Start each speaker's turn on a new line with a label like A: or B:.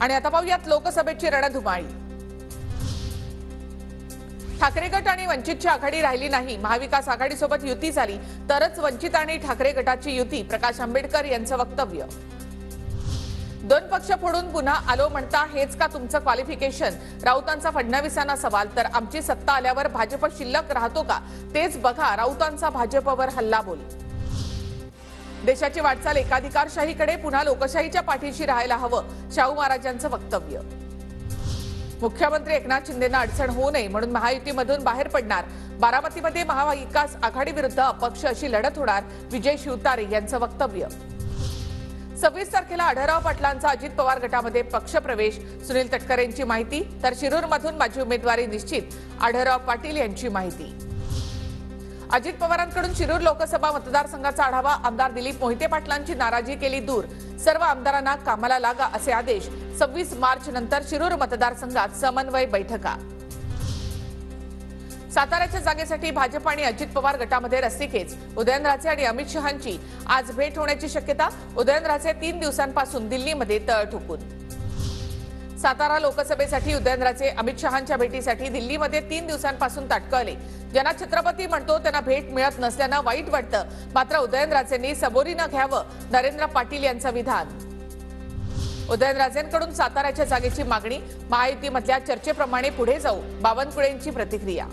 A: आणि आता पाहूयात लोकसभेची रणधुमाळी। ठाकरे गट आणि वंचितची आघाडी राहिली नाही। महाविकास आघाडीसोबत युती झाली तरच वंचित आणि ठाकरे गटाची युती। प्रकाश आंबेडकर यांचं वक्तव्य। दोन पक्ष फोडून पुन्हा आलो म्हणता हेच का तुमचं क्वालिफिकेशन? राऊतांचा फडणवीसांना सवाल। तर आमची सत्ता आल्यावर भाजप शिल्लक राहतो का तेच बघा, राऊतांचा भाजपवर हल्लाबोल। देशाची वाटचाल एकाधिकारशाहीकडे, पुन्हा लोकशाहीच्या पाठीशी राहायला हवं, शाहू महाराजांचं वक्तव्य। मुख्यमंत्री एकनाथ शिंदेंना अडचण होऊ नये म्हणून महायुतीमधून बाहेर पडणार। बारामतीमध्ये महाविकास आघाडी विरुद्ध अपक्ष अशी लढत होणार, विजय शिवतारे यांचं वक्तव्य। 26 तारखेला आढळराव पाटलांचा अजित पवार गटामध्ये पक्षप्रवेश, सुनील तटकरेंची माहिती। तर शिरूरमधून माझी उमेदवारी निश्चित, आढळराव पाटील यांची माहिती। अजित पवारांकडून शिरूर लोकसभा मतदारसंघाचा आढावा। आमदार दिलीप मोहिते पाटलांची नाराजी केली दूर, सर्व आमदारांना कामाला लागा असे आदेश। 26 मार्च नंतर शिरूर मतदारसंघात समन्वय बैठका। साताऱ्याच्या जागेसाठी भाजप आणि अजित पवार गटामध्ये रस्सीखेच। उदयनराजे आणि अमित शहांची आज भेट होण्याची शक्यता। उदयनराजे 3 दिवसांपासून दिल्लीमध्ये तळ ठोकून। सातारा लोकसभेसाठी उदयनराजे अमित शहांच्या भेटीसाठी दिल्लीमध्ये 3 दिवसांपासून ताटकळले। ज्यांना छत्रपती म्हणतो त्यांना भेट मिळत नसल्यानं वाईट वाटतं, मात्र उदयनराजेंनी सबोरीनं घ्यावं, नरेंद्र पाटील यांचं विधान। उदयनराजेंकडून साताऱ्याच्या जागेची मागणी। महायुतीमधल्या चर्चेप्रमाणे पुढे जाऊ, बावनकुळेंची प्रतिक्रिया।